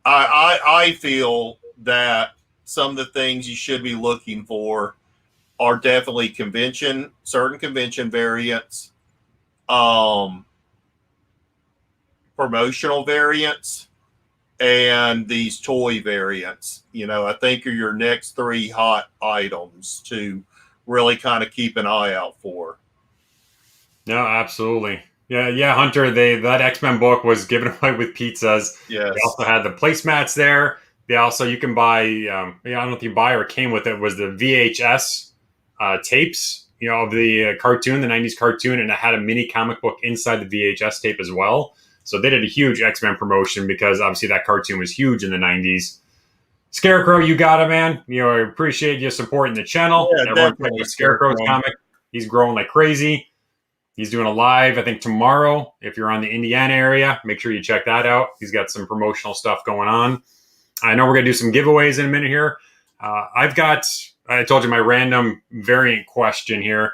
I feel that some of the things you should be looking for are definitely certain convention variants, promotional variants, and these toy variants. I think are your next three hot items to really kind of keep an eye out for. No, absolutely. Yeah, Hunter, that X-Men book was given away with pizzas. Yes. They also had the placemats there. They also, you can buy, I don't know if you buy or came with it, was the VHS tapes, of the cartoon, the 90s cartoon, and it had a mini comic book inside the VHS tape as well. So they did a huge X-Men promotion because obviously that cartoon was huge in the 90s. Scarecrow, you got it, man. I appreciate you supporting the channel. Yeah, everyone's picking up Scarecrow's comic. He's growing like crazy. He's doing a live, I think, tomorrow. If you're on the Indiana area, make sure you check that out. He's got some promotional stuff going on. I know we're going to do some giveaways in a minute here. I told you my random variant question here.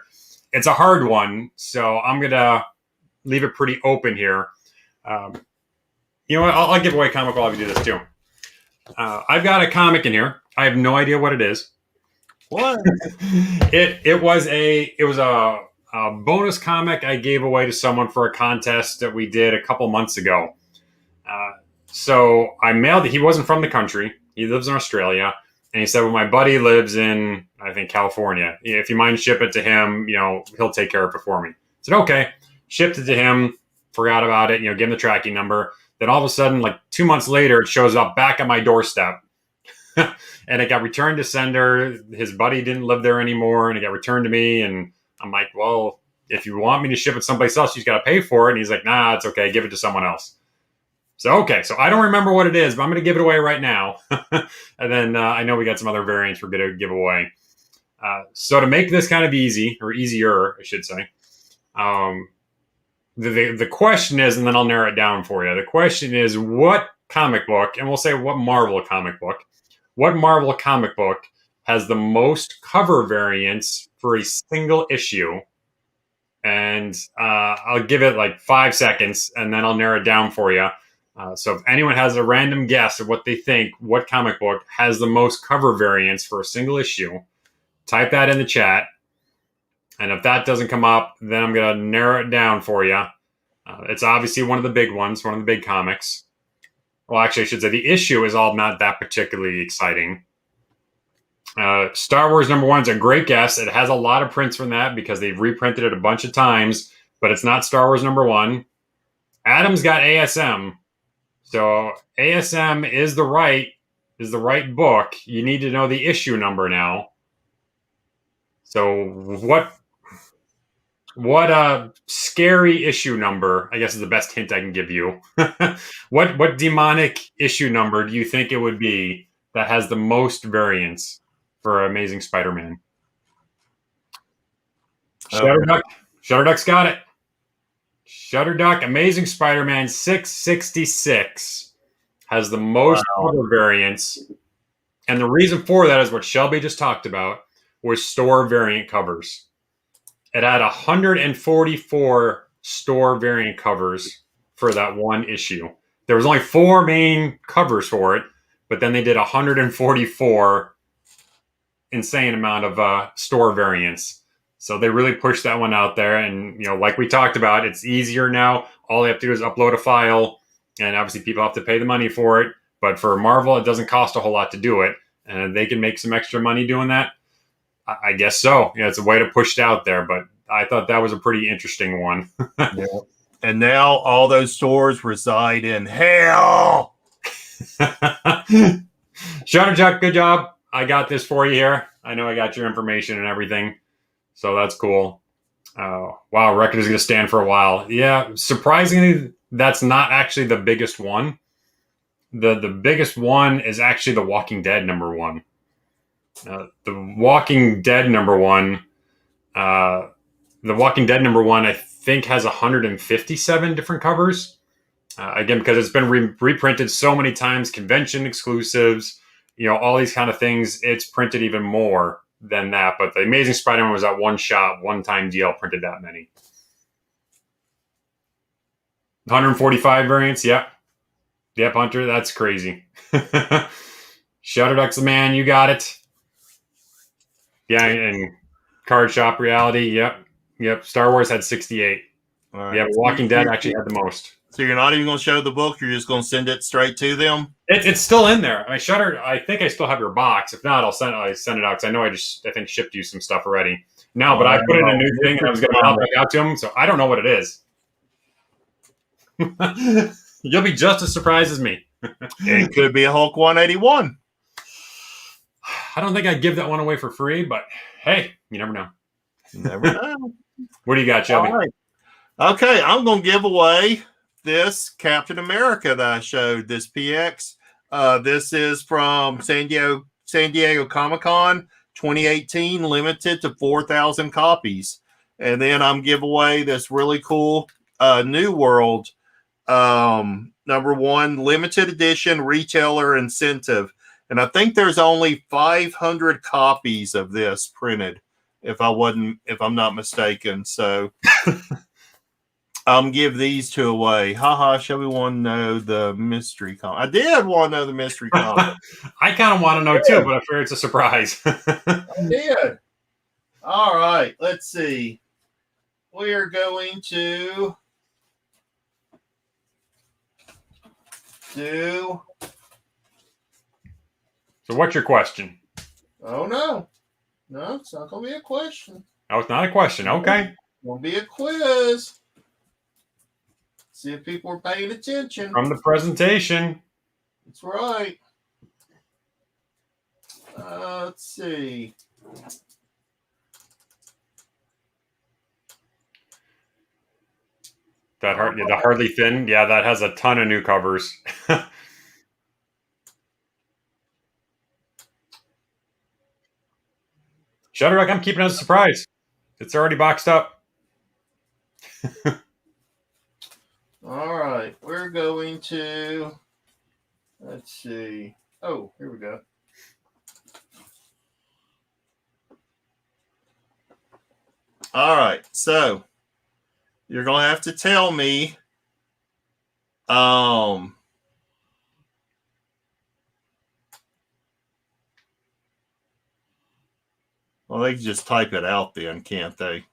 It's a hard one, so I'm going to leave it pretty open here. You know what? I'll give away a comic while we do this too. I've got a comic in here. I have no idea what it is. What? It was a bonus comic I gave away to someone for a contest that we did a couple months ago. So I mailed it. He wasn't from the country. He lives in Australia. And he said, well, my buddy lives in, I think, California. If you mind ship it to him, he'll take care of it for me. I said, okay. Shipped it to him. Forgot about it. Give him the tracking number. Then all of a sudden, like 2 months later, it shows up back at my doorstep. And it got returned to sender. His buddy didn't live there anymore. And it got returned to me. And I'm like, well, if you want me to ship it someplace else, you got to pay for it. And he's like, nah, it's okay. Give it to someone else. So, okay. So I don't remember what it is, but I'm going to give it away right now. And then I know we got some other variants we're going to give away. So to make this kind of easy, or easier, I should say, the question is, and then I'll narrow it down for you. The question is, what comic book, and we'll say what Marvel comic book has the most cover variants for a single issue. And I'll give it like 5 seconds, and then I'll narrow it down for you. So if anyone has a random guess of what they think, what comic book has the most cover variants for a single issue, type that in the chat. And if that doesn't come up, then I'm going to narrow it down for you. It's obviously one of the big ones, one of the big comics. Well, actually, I should say the issue is all not that particularly exciting. Star Wars #1 is a great guess. It has a lot of prints from that because they've reprinted it a bunch of times, but it's not Star Wars #1. Adam's got ASM. So ASM is the right book. You need to know the issue number now. So what scary issue number, I guess, is the best hint I can give you. What demonic issue number do you think it would be that has the most variants for Amazing Spider-Man? Shutterduck's got it. Shutterduck, Amazing Spider-Man 666 has the most cover variants. And the reason for that is what Shelby just talked about, was store variant covers. It had 144 store variant covers for that one issue. There was only 4 main covers for it, but then they did 144 insane amount of store variants. So they really pushed that one out there. And, like we talked about, it's easier now. All they have to do is upload a file, and obviously people have to pay the money for it. But for Marvel, it doesn't cost a whole lot to do it. And they can make some extra money doing that. I guess so. It's a way to push it out there, but I thought that was a pretty interesting one. Yeah. And now all those stores reside in hell. Shutterchuck, good job. I got this for you here. I know I got your information and everything, so that's cool. Wow, record is going to stand for a while. Yeah, surprisingly, that's not actually the biggest one. The biggest one is actually The Walking Dead #1. The Walking Dead #1, The Walking Dead #1, I think has 157 different covers. Again, because it's been reprinted so many times, convention exclusives, all these kind of things. It's printed even more than that. But the Amazing Spider-Man was that one shot, one-time deal, printed that many. 145 variants, yep. Yep, Hunter, that's crazy. Shutterduck's the man, you got it. Yeah, and Card Shop Reality, yep. Star Wars had 68. Right. Yeah, Walking Dead actually had the most. So you're not even going to show the book? You're just going to send it straight to them? It's still in there. I think I still have your box. If not, I'll send it out because I know I think shipped you some stuff already. No, but I put in a new thing and I was going to mail it out to him, so I don't know what it is. You'll be just as surprised as me. It could be a Hulk 181. I don't think I'd give that one away for free, but hey, you never know. Never know. What do you got, Shelby? All right. Okay, I'm going to give away this Captain America that I showed, this PX. This is from San Diego Comic-Con 2018, limited to 4,000 copies. And then I'm giving away this really cool New World #1 limited edition retailer incentive. And I think there's only 500 copies of this printed, if I'm not mistaken. So give these 2 away. Haha, Shelby want to know the mystery comic. I did want to know the mystery comic. I kind of want to know too, but I fear it's a surprise. I did. All right, let's see. We're going to do. So what's your question? Oh, no. No, it's not going to be a question. Oh, it's not a question. Okay. It's going to be a quiz. See if people are paying attention. From the presentation. That's right. Let's see. The Hardly Thin. Yeah, that has a ton of new covers. Shutterduck, I'm keeping it as a surprise. It's already boxed up. All right. We're going to, let's see. Oh, here we go. All right. So you're going to have to tell me. Well, they can just type it out then, can't they?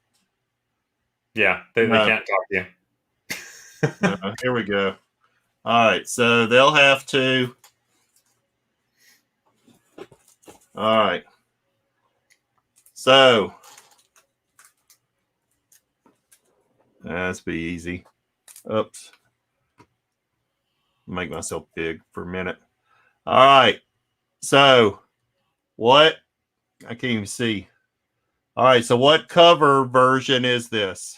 Yeah, they can't talk to you. No, here we go. All right. So they'll have to. All right. So that's be easy. Oops. Make myself big for a minute. All right. So what? I can't even see. All right. So what cover version is this?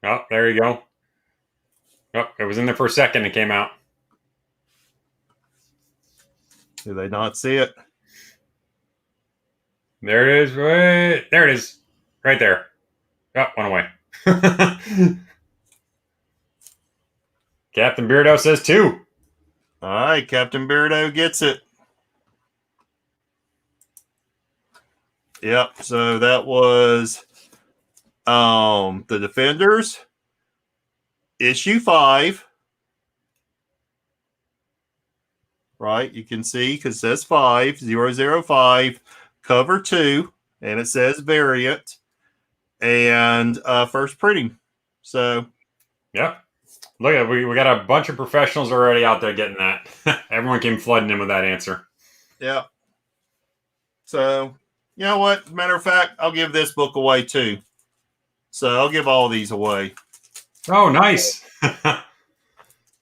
Oh, there you go. Oh, it was in there for a second. It came out. Do they not see it? There it is. Right there it is. Right there. Oh, went away. Captain Beardo says 2. All right. Captain Beardo gets it. Yep. So that was the Defenders, issue 5. Right, you can see because it says 5005, cover 2, and it says variant, and first printing. So, Yep. Look at we got a bunch of professionals already out there getting that. Everyone came flooding in with that answer. yeah. So, you know what? Matter of fact, I'll give this book away too. So I'll give all these away. Oh, nice.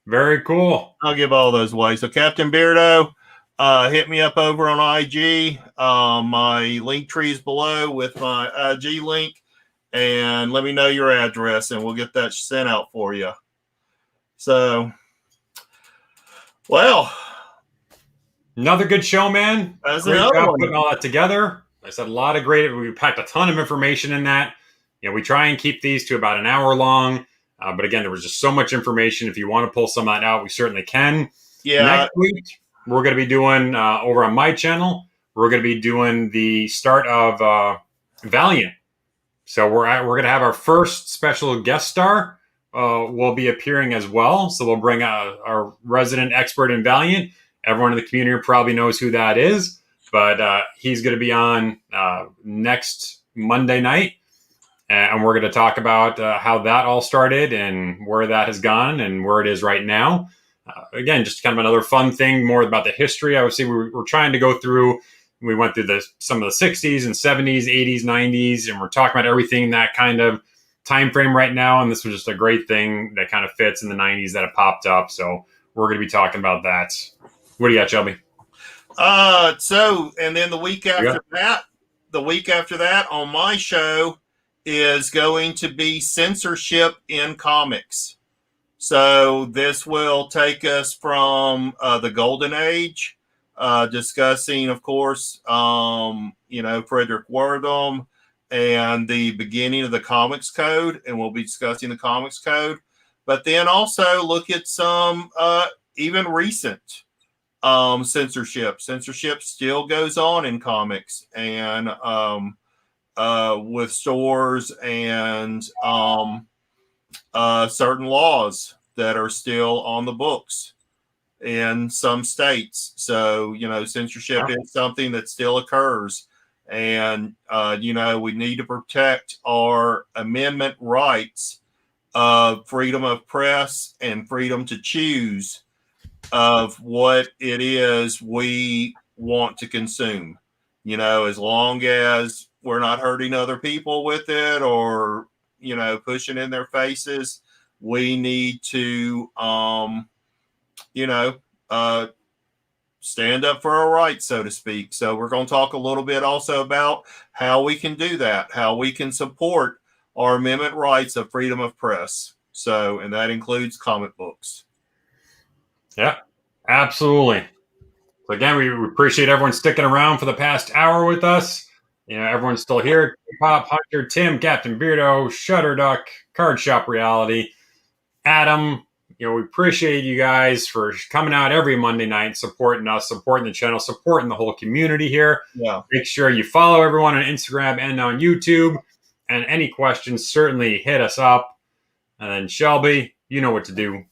Very cool. I'll give all those away. So Captain Beardo, hit me up over on IG. My link tree is below with my IG link, and let me know your address, and we'll get that sent out for you. So, well, another good show, man. That's Great another job one. putting all that together. I said a lot of great. We packed a ton of information in that. You know, we try and keep these to about an hour long. But again, there was just so much information. If you want to pull some of that out, we certainly can. Yeah. Next week, we're going to be doing over on my channel. We're going to be doing the start of Valiant. So we're going to have our first special guest star. Will be appearing as well. So we'll bring our resident expert in Valiant. Everyone in the community probably knows who that is, but he's going to be on next Monday night. And we're going to talk about how that all started and where that has gone and where it is right now. Again, just kind of another fun thing, more about the history. Obviously, we're trying to go through. We went through some of the 60s and 70s, 80s, 90s, and we're talking about everything in that kind of time frame right now. And this was just a great thing that kind of fits in the 90s that have popped up. So we're going to be talking about that. What do you got, Shelby? So, and then the week after that on my show is going to be censorship in comics. So this will take us from the Golden Age, discussing, of course, Frederick Wertham and the beginning of the Comics Code, and we'll be discussing the Comics Code. But then also look at some even recent censorship. Censorship still goes on in comics, and with stores and certain laws that are still on the books in some states. So, censorship is something that still occurs. And, we need to protect our amendment rights of freedom of press and freedom to choose of what it is we want to consume. As long as we're not hurting other people with it or, pushing in their faces, we need to, stand up for our rights, so to speak. So we're going to talk a little bit also about how we can do that, how we can support our amendment rights of freedom of press. So, and that includes comic books. Yeah, absolutely. So again, we appreciate everyone sticking around for the past hour with us. Everyone's still here. Pop, Hunter, Tim, Captain Beardo, Shutterduck, Card Shop Reality, Adam. We appreciate you guys for coming out every Monday night, supporting us, supporting the channel, supporting the whole community here. Yeah. Make sure you follow everyone on Instagram and on YouTube. And any questions, certainly hit us up. And then Shelby, you know what to do.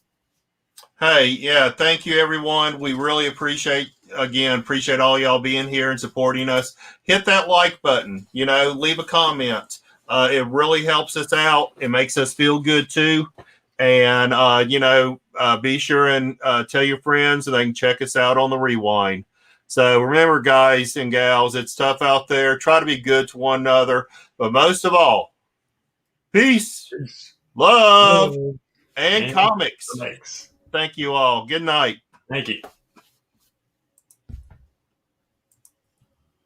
Hey, yeah, thank you, everyone. We really appreciate all y'all being here and supporting us. Hit that like button, leave a comment. It really helps us out. It makes us feel good too. And, be sure and tell your friends so they can check us out on the rewind. So remember, guys and gals, it's tough out there. Try to be good to one another. But most of all, peace, love, and comics. Thank you all. Good night. Thank you.